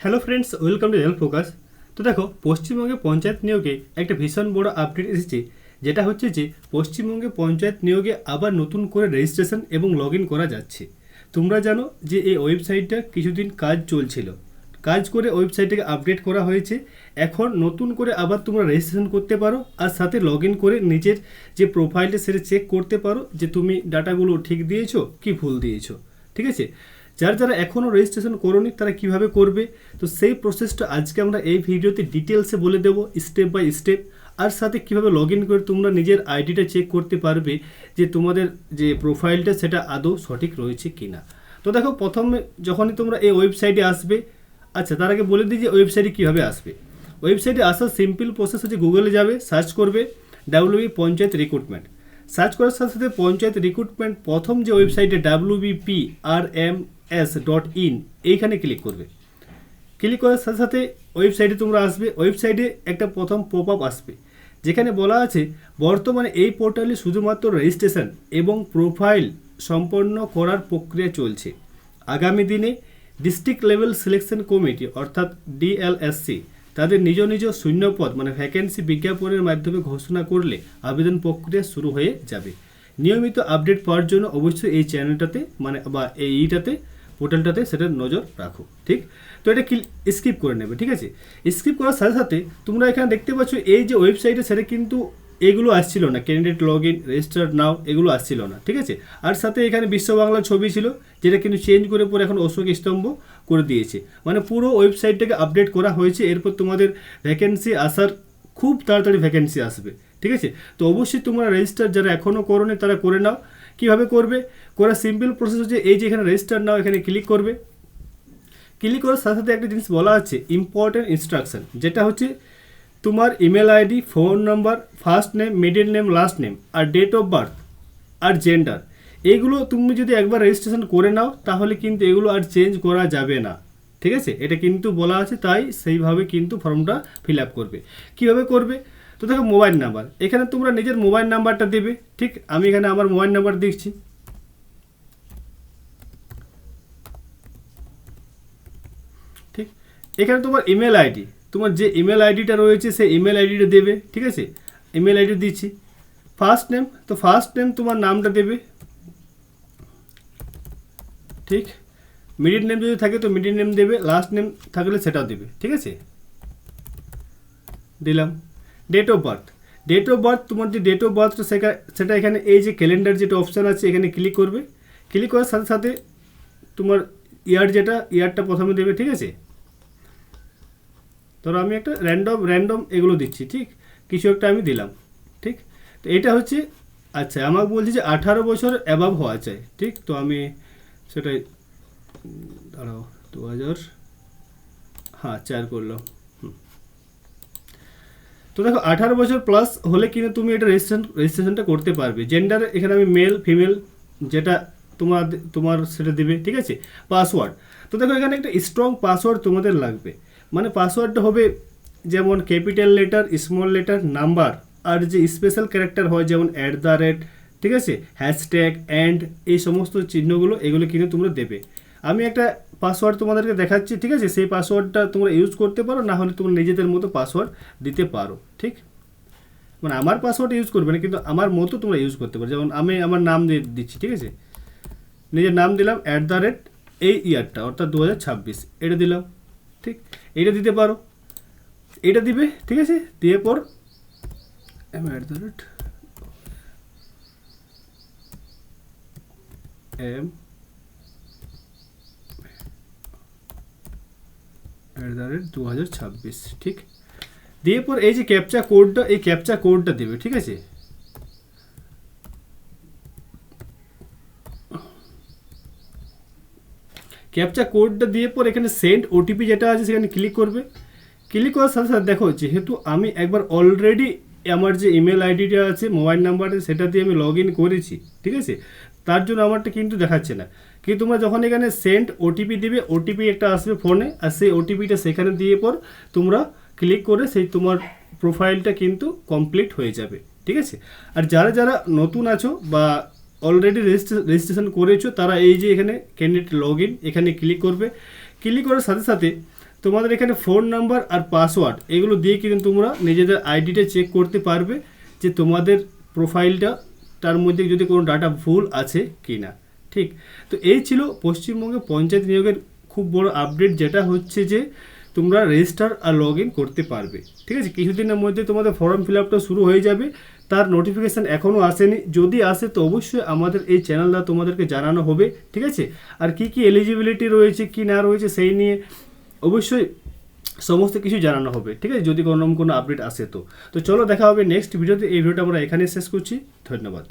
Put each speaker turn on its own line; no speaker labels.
Hello friends, welcome to health focus. তো দেখো, পশ্চিমবঙ্গে পঞ্চায়েত নিয়োগে একটা ভীষণ বড় আপডেট এসেছে, যেটা হচ্ছে যে পশ্চিমবঙ্গে পঞ্চায়েত নিয়োগে আবার নতুন করে রেজিস্ট্রেশন এবং লগ ইন করা যাচ্ছে। তোমরা জানো যে এই ওয়েবসাইটটা কিছুদিন কাজ চলছিল, কাজ করে ওয়েবসাইটটাকে আপডেট করা হয়েছে। এখন নতুন করে আবার তোমরা রেজিস্ট্রেশন করতে পারো, আর সাথে লগ ইন করে নিজের যে প্রোফাইলটা সেটা চেক করতে পারো যে তুমি ডাটাগুলো ঠিক দিয়েছো কি ভুল দিয়েছো। ঠিক আছে, যারা এখনও রেজিস্ট্রেশন করোনি তারা কিভাবে করবে, তো সেই প্রসেসটা আজকে আমরা এই ভিডিওতে ডিটেলসে বলে দেবো স্টেপ বাই স্টেপ। আর সাথে কিভাবে লগ ইন করে তোমরা নিজের আইডিটা চেক করতে পারবে যে তোমাদের যে প্রোফাইলটা সেটা আদৌ সঠিক রয়েছে কি না। তো দেখো, প্রথমে যখনই তোমরা এই ওয়েবসাইটে আসবে, আচ্ছা তার আগে বলে দিই যে ওয়েবসাইটে কীভাবে আসবে। ওয়েবসাইটে আসার সিম্পল প্রসেস হচ্ছে গুগলে যাবে, সার্চ করবে ডাব্লিউবি পঞ্চায়েত রিক্রুটমেন্ট। সার্চ করার সাথে সাথে পঞ্চায়েত রিক্রুটমেন্ট প্রথম যে ওয়েবসাইটে wbprms.in এইখানে ক্লিক করবে। ক্লিক করার সাথে সাথে ওয়েবসাইটে তোমরা আসবে। ওয়েবসাইটে একটা প্রথম পপ আপ আসবে, যেখানে বলা আছে বর্তমানে এই পোর্টালে শুধুমাত্র রেজিস্ট্রেশন এবং প্রোফাইল সম্পন্ন করার প্রক্রিয়া চলছে। আগামী দিনে ডিস্ট্রিক্ট লেভেল সিলেকশন কমিটি অর্থাৎ ডিএলএসসি তাদের নিজ নিজ শূন্যপদ মানে ভ্যাকেন্সি বিজ্ঞাপনের মাধ্যমে ঘোষণা করলে আবেদন প্রক্রিয়া শুরু হয়ে যাবে। নিয়মিত আপডেট পাওয়ার জন্য অবশ্যই এই চ্যানেলটাতে মানে বা এইটাতে পোর্টালটাতে সেটা নজর রাখো। ঠিক, তো এটা স্কিপ করে নেবে। ঠিক আছে, স্কিপ করার সাথে সাথে তোমরা এখানে দেখতে পাচ্ছ এই যে ওয়েবসাইটে সেটা কিন্তু এগুলো আসছিল না, ক্যান্ডিডেট লগ ইন রেজিস্টার নাও এগুলো আসছিল না। ঠিক আছে, আর সাথে এখানে বিশ্ব বাংলার ছবি ছিল, যেটা কিন্তু চেঞ্জ করে পরে এখন অশোক স্তম্ভ করে দিয়েছে। মানে পুরো ওয়েবসাইটটাকে আপডেট করা হয়েছে। এরপর তোমাদের ভ্যাকেন্সি আসার খুব তাড়াতাড়ি ভ্যাকেন্সি আসবে। ঠিক আছে, তো অবশ্যই তোমরা রেজিস্টার যারা এখনও করোনি তারা করে নাও। কীভাবে করবে, করার সিম্পল প্রসেস হচ্ছে এই যে এখানে রেজিস্টার নাও এখানে ক্লিক করবে। ক্লিক করার সাথে সাথে একটা জিনিস বলা আছে ইম্পর্টেন্ট ইনস্ট্রাকশন, যেটা হচ্ছে তোমার email ID, phone number, first name, middle name, last name, আর ডেট অফ বার্থ আর জেন্ডার, এইগুলো তুমি যদি একবার রেজিস্ট্রেশন করে নাও তাহলে কিন্তু এগুলো আর চেঞ্জ করা যাবে না। ঠিক আছে, এটা কিন্তু বলা আছে, তাই সেইভাবে কিন্তু ফর্মটা ফিল আপ করবে। কীভাবে করবে, তো দেখো মোবাইল নাম্বার, এখানে তোমরা নিজের মোবাইল নাম্বারটা দেবে। ঠিক, আমি এখানে আমার মোবাইল নাম্বার দিচ্ছি। ঠিক, এখানে তোমার ইমেল আইডি, তোমার যে ইমেল আইডিটা রয়েছে সেই ইমেল আইডিটা দেবে। ঠিক আছে, ইমেল আইডি দিচ্ছি। ফার্স্ট নেম, তো ফার্স্ট নেম তোমার নামটা দেবে। ঠিক, মিডিল নেম যদি থাকে তো মিডিল নেম দেবে, লাস্ট নেম থাকলে সেটাও দেবে। ঠিক আছে, দিলাম। Date of birth, date of birth তোমার যে ডেট অফ বার্থটা সেটা এখানে এই যে ক্যালেন্ডার যেটা অপশান আছে এখানে ক্লিক করবে। ক্লিক করার সাথে সাথে তোমার ইয়ারটা প্রথমে দেবে। ঠিক আছে, ধরো আমি একটা র্যান্ডম এগুলো দিচ্ছি। ঠিক, কিছু একটা আমি দিলাম। ঠিক, তো এটা হচ্ছে, আচ্ছা আমাকে বলছি যে 18 বছর অ্যাবাভ হওয়া চাই। ঠিক, তো আমি সেটাই দাঁড়াও 2000 4 করলাম। তো দেখো 18 বছর প্লাস হলে কিন্তু তুমি এটা রেজিস্ট্রেশনটা করতে পারবে। জেন্ডার এখানে আমি মেল ফিমেল যেটা তোমার সেটা দিবে। ঠিক আছে, পাসওয়ার্ড, তো দেখো এখানে একটা স্ট্রং পাসওয়ার্ড তোমাদের লাগবে। মানে পাসওয়ার্ডটা হবে যেমন capital letter, small letter, number, আর যে স্পেশাল ক্যারেক্টার হয় যেমন @, ঠিক আছে, হ্যাশট্যাগ, অ্যান্ড, এই সমস্ত চিহ্নগুলো এগুলো কিন্তু তোমরা দেবে। আমি একটা পাসওয়ার্ড তোমাদেরকে দেখাচ্ছি। ঠিক আছে, সেই পাসওয়ার্ডটা তোমরা ইউজ করতে পারো, না হলে তোমরা নিজেদের মতো পাসওয়ার্ড দিতে পারো। ঠিক, মানে আমার পাসওয়ার্ড ইউজ করবে না, কিন্তু আমার মতো তোমরা ইউজ করতে পারো। যেমন আমি আমার নাম দিয়ে দিচ্ছি। ঠিক আছে, নিজের নাম দিলাম, @ এই ইয়ারটা অর্থাৎ 2026 এটা দিলাম। ঠিক, এটা দিতে পারো, এটা দিবে। ঠিক আছে, দিয়ে পর @2026। ঠিক, দিয়ে পর এই যে ক্যাপচা কোডটা, এই ক্যাপচা কোডটা দেবে। ঠিক আছে, ক্যাপচা কোডটা দিয়ে পর এখানে সেন্ড ওটিপি যেটা আছে সেখানে ক্লিক করবে। ক্লিক করার সাথে সাথে দেখো যেহেতু আমি একবার অলরেডি আমার যে ইমেল আইডিটা আছে মোবাইল নাম্বারে সেটা দিয়ে আমি লগ ইন করেছি। ঠিক আছে, তার জন্য আমারটা কিন্তু দেখাচ্ছে না। কিন্তু তোমরা যখন এখানে সেন্ড ওটিপি দিবে, ওটিপি একটা আসবে ফোনে, আর সেই ওটিপিটা সেখানে দিয়ে পর তোমরা ক্লিক করে সেই তোমার প্রোফাইলটা কিন্তু কমপ্লিট হয়ে যাবে। ঠিক আছে, আর যারা নতুন আছো বা অলরেডি রেজিস্ট্রেশন করেছো তারা এই যে এখানে ক্যান্ডিডেট লগ ইন এখানে ক্লিক করবে। ক্লিক করার সাথে সাথে তোমাদের এখানে ফোন নাম্বার আর পাসওয়ার্ড এগুলো দিয়ে কিন্তু তোমরা নিজেদের আইডিটা চেক করতে পারবে যে তোমাদের প্রোফাইলটা তার মধ্যে যদি কোনো ডাটা ভুল আছে কি না। ঠিক, তো এই ছিল পশ্চিমবঙ্গে পঞ্চায়েত নিয়োগের খুব বড় আপডেট, যেটা হচ্ছে যে তোমরা রেজিস্টার আর লগ ইন করতে পারবে। ঠিক আছে, কিছুদিনের মধ্যে তোমাদের ফর্ম ফিল আপটা শুরু হয়ে যাবে, তার নোটিফিকেশান এখনও আসেনি, যদি আসে তো অবশ্যই আমাদের এই চ্যানেল দ্বারা তোমাদেরকে জানানো হবে। ঠিক আছে, আর কি কি এলিজিবিলিটি রয়েছে কি না রয়েছে সেই নিয়ে অবশ্যই সমস্ত কিছু জানানো হবে। ঠিক আছে, যদি কোনো আপডেট আসে তো চলো দেখা হবে নেক্সট ভিডিওতে। এই ভিডিওটা আমরা এখানে শেষ করছি, ধন্যবাদ।